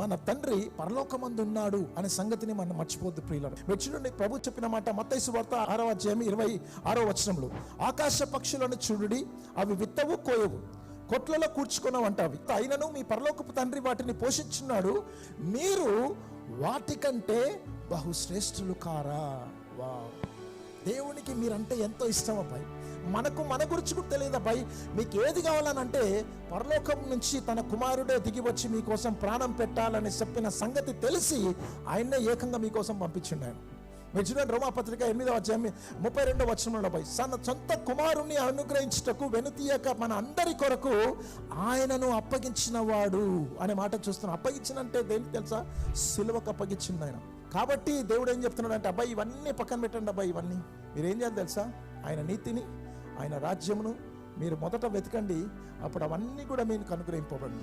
మన తండ్రి పరలోకమందున్నాడు అనే సంగతిని మనం మర్చిపోద్దు ప్రియులారా. చూడండి, ప్రభు చెప్పిన మాట మత్తయి సువార్త 6వ అధ్యాయం 26వ వచనంలో, ఆకాశ పక్షులను చూడుడి, అవి విత్తవు కోయవు, కొట్లలో కూర్చుకున్నావంటావి, అయినను మీ పరలోకపు తండ్రి వాటిని పోషించున్నాడు, మీరు వాటికంటే బహుశ్రేష్ఠులు కారా. వా, దేవునికి మీరంటే ఎంతో ఇష్టం అబ్బాయి. మనకు మన గురించి కూడా తెలియదు అబ్బాయి. మీకు ఏది కావాలనంటే పరలోకం నుంచి తన కుమారుడే దిగి వచ్చి మీకోసం ప్రాణం పెట్టాలని చెప్పిన సంగతి తెలిసి ఆయన్నే ఏకంగా మీకోసం పంపించిండు ఆయన. మీరు చూడండి, రోమాపత్రిక 8వ అధ్యాయం 32వ వచనంలో, తన సొంత కుమారుణ్ణి అనుగ్రహించుటకు వెనుతీయక మన అందరి కొరకు ఆయనను అప్పగించిన వాడు అనే మాట చూస్తున్నాం. అప్పగించినంటే దేనికి తెలుసా? సిలువకు అప్పగించింది ఆయన. కాబట్టి దేవుడు ఏం చెప్తున్నాడు అంటే, అబ్బాయి ఇవన్నీ పక్కన పెట్టండి అబ్బాయి, ఇవన్నీ మీరు ఏం చేయాలి తెలుసా? ఆయన నీతిని, ఆయన రాజ్యమును మీరు మొదట వెతకండి, అప్పుడు అవన్నీ కూడా మీకు అనుగ్రహింపబడి.